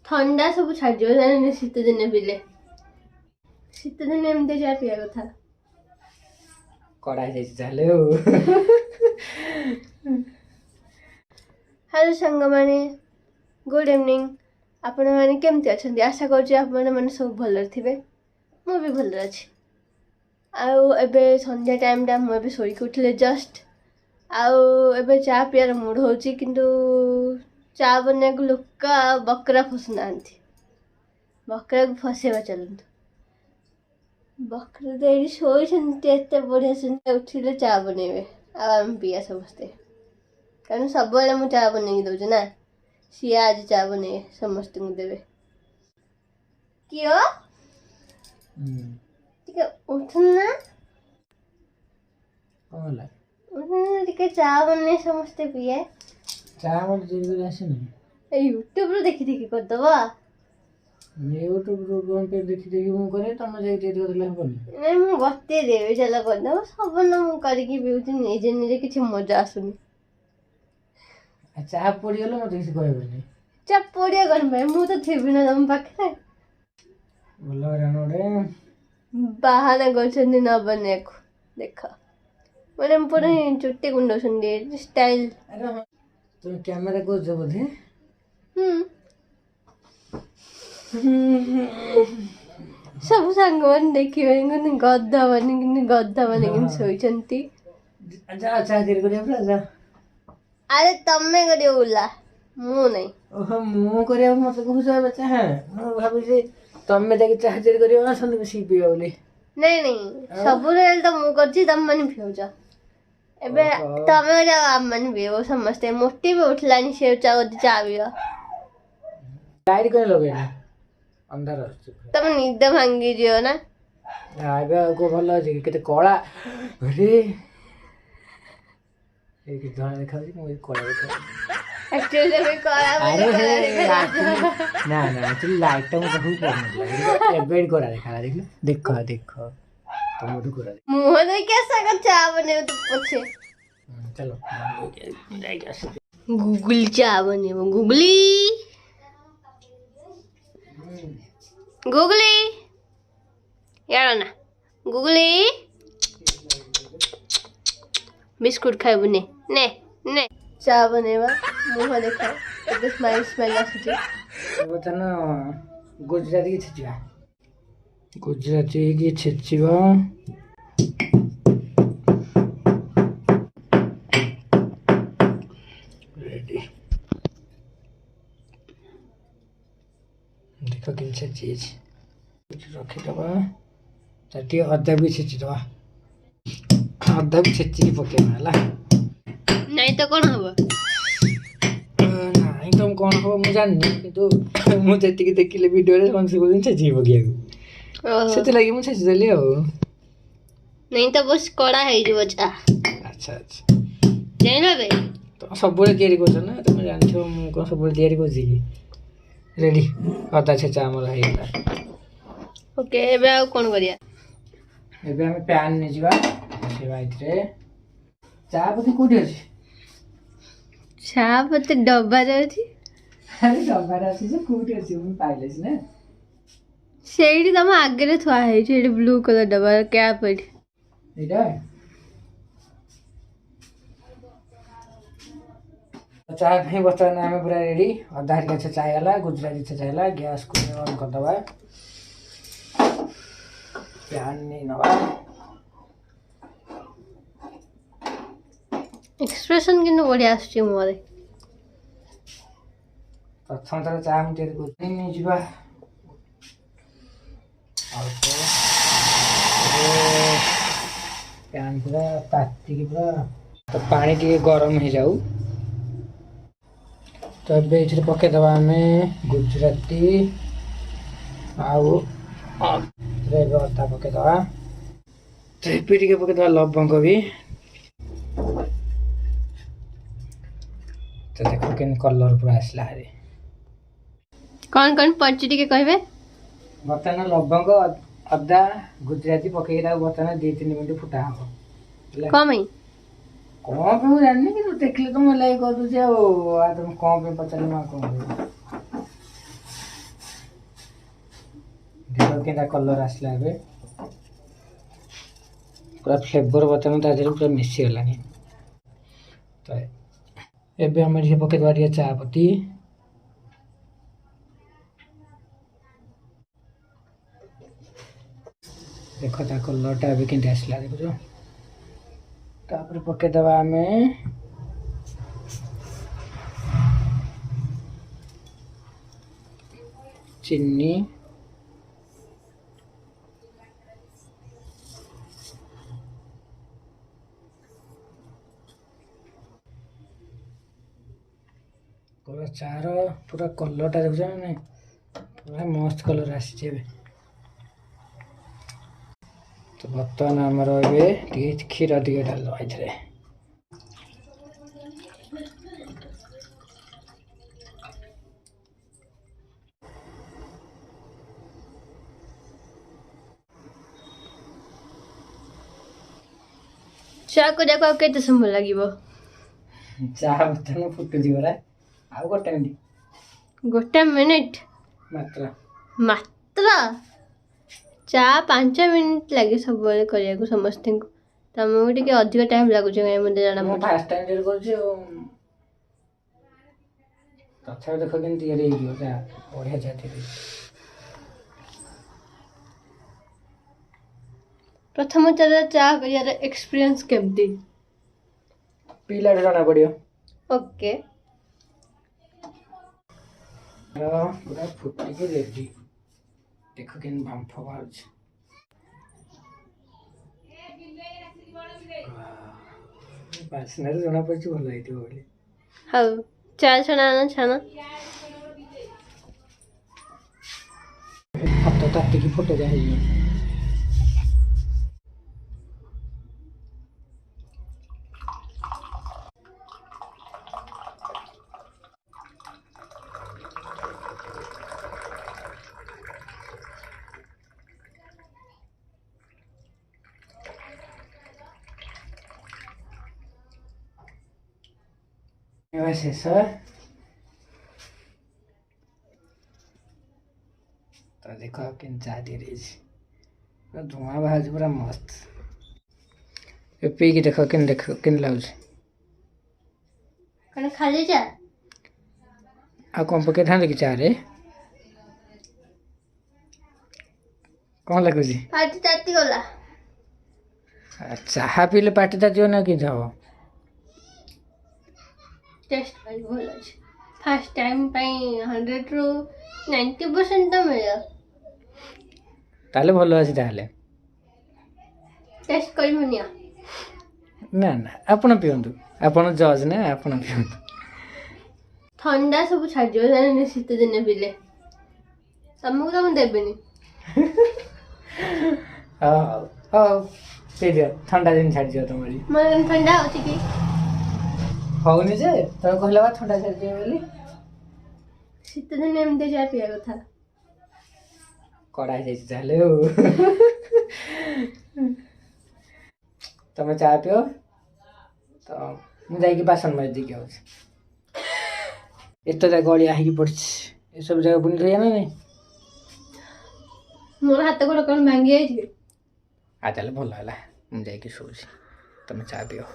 ठंडा सब छाड़ शीत दिन पीले शीत दिन एमती जा पिया कथा कड़ा हेलो सांग माने गुड इवनिंग आपण माने केमती अछंती आशा करछि आपण माने सब भल थिबे मु भी भल अछि आउ एबे संध्या टाइम टा मु एबे सोई के उठले जस्ट आउ एबे चा पियार मूड होछि किंतु चा बने को लुक्का बकरा फसनांती बकरा को फसेबा चलंतु बकरा देरी सोई छंती एते बढ़िया सुनते उठिले चा बनेबे आ हम पिया समस्ते कारण सब बेले मु चा बने दउछ ना सी आज चा बने समस्त को देबे कियो ठीक है उठना होला उठना ठीक है चा बने समस्त पिए चा मन जिंदगी आसे नहीं ए यूट्यूब रो देखि देखि कर दबा मैं यूट्यूब रो कोन पे देखि मु करे तम जाई ते करले हबनी नहीं मु बत्ते देबे चला कर दबा सब न मु करकी बिउटी निजे निजे किछि मजा आसुनी चाह पड़ी गलो मत किसी कहबनी चा पड़िया कर भाई मु तो थिबि ना तम पाखे बोलो रानोडे बाहाना गर्छन् न बने को देख मैंने पूरा चुट्टी गुंडो सुन स्टाइल अरे तुम कैमरा को जो बोधे सब सांग मन देखिबे गद्दा बने कि सोइछन्ती जा चाह देर को अपना जा अरे तमे करियो उला मु नहीं ओहो मु करिया मत कहू बच्चा है मु भाबी जे तमे जाके चाह देर करियो असंत बसी पियो बोली नहीं सब रेल तो मु करछि तम मन पिउछ एबे तमे जा हम मन पियो समस्ते मोटी भी उठलानी से चा गदी चाबियो लाइट कोन लगेना अंधार आछी तम निद भांगी जियो ना आबे को भलो अछि केते कोळा अरे एक धणा देखाउछि मु कोळा देखा एक्चुअली में कोला ना ना एक्चुअली लाइट तो बहुत पड़ने एबेड करा देखा देखो तुम मुझे करा मुंह दे कैसा का चा बने तो पूछे चलो गूगल चा बने वो गूगली गूगली यार ना गूगली बिस्कुट खाए बने ने ने चा बनेवा मुंह देखा तो स्माइल स्माइल आछे वो त न गुजराती की छेचिबा रेडी देखो किन चीज रखी दबा ताटी अद्धा भी छेची दबा अद्धा भी छेची पके होला नहीं तो कौन हबो नहीं तुम कौन हो मु जाननी किंतु मु जति की देखिले वीडियो रे कोन से बोलिन छेची पकिया सेते लागि मु छेची देली हो नहीं तो बस कड़ा है जो बच्चा अच्छा अच्छा जाइना बे तो सब बोले तयारी करछ ना तुम जानथियो मु कोन सब बोले तयारी करछि की रेडी अदा छेचा हमर है ओके एबे आ कोन करिया एबे हम पैन ने जिवा से बाइट रे चा पति कोठी अछि चा पति डब्बा रे अछि अरे डब्बा रे अछि जे कोठी अछि मु पाइलेस ना सेडी तम आगे रे थुआ है सेडी ब्लू कलर डब्बा क्या पड़ एटा चाय नहीं बता ना हमें पूरा रेडी आधा हर का चाय वाला गुजराती चाय वाला गैस को ऑन कर दबा पैन नहीं नवा एक्सप्रेशन किन बढ़िया आछी मोरे प्रथम तर चाय हम तेरे को नहीं जीवा और पैन पूरा ताती की पूरा तो पानी टी गरम हो जाऊ तो अब ये पके दबा में गुजराती आउ रेगता पके दबा तो पीटी के पके दबा लवंग भी तो देखो केन कलर पूरा आसला हरे कौन कौन पचड़ी के कहबे बर्तन लवंग अदा गुजराती पके दा बर्तन 2-3 मिनट फुटा हो कमई कौन पे मैं जाननी कि तू देखले तो मैं लाइक कर दूँ आ तुम कौन पे पता नहीं माँ कौन केनता कलर आसला एबे पूरा फ्लेवर बर्तमान ता देहरे पूरा मिसी गलानी तो एबे हम ये पके दवा टिके चा पत्ती देखो ता कलरटा एबे केनता आसला देखो तापर पके दवा हमें चीनी पूरा चार पूरा कलरटा देखो ना पूरा मस्त कलर आसी तो बर्तमान आमर ए क्षीर टे डाल ये चा को केते समय लागिबो चाह बर्तमान फुटुची परा आउ गोटे मिनिट मात्र मात्र चा 5 मिनिट लगे सब करिया को समस्त को तमको टिके अधिक टाइम लागुछ गाय मते जाना मो फर्स्ट टाइम डेल करछि तथा देखो केन तैयारी हो जा बढ़िया जाती प्रथम चला चा करियार एक्सपीरियंस केमती पीला जाना पड़ियो ओके पूरा फुटी के रेडी देखो केन बांफ बाज बासना जना पड़छ भल आइतो बोली हाउ चा छना ना छना अब तो ताती की फोटो जा है वैसे सर तो देखो किन चाहती रही धुआं बाहर पूरा मस्त पी की देखो किन लाउज कने खाली चा आ कौन पके था कि चाह रे कौन लगुची पार्टी ताती गला चाह पीले पार्टी ताती ना कि जाओ टेस्ट भाई भल अछि फर्स्ट टाइम पई 100 रु 90% तो मिला ताले भलो अछि ताले टेस्ट करी मनिया ना ना आपण पियंतु आपण जज ना आपण पियंतु ठंडा सब छाड़ जो जाने शीत दिन पिले तुमको तो मैं देबेनी हां पी दियो ठंडा दिन छाड़ दियो तुम्हारी मन ठंडा होची की होनी जे तो कहला बा ठंडा छाड़ दियो बोली शीत दिन एमते जा पिया कथा कड़ा जाई चाले हो तमे चाह पियो तो मु जाई की बासन मार दी के हो एतो जा गली आही की पड़छ ए सब जगह बुन रिया ना नहीं मोर हाथ गोड़ कोन भांगी आइ आ चले भल होला मु जाई की सोची तमे चाह पियो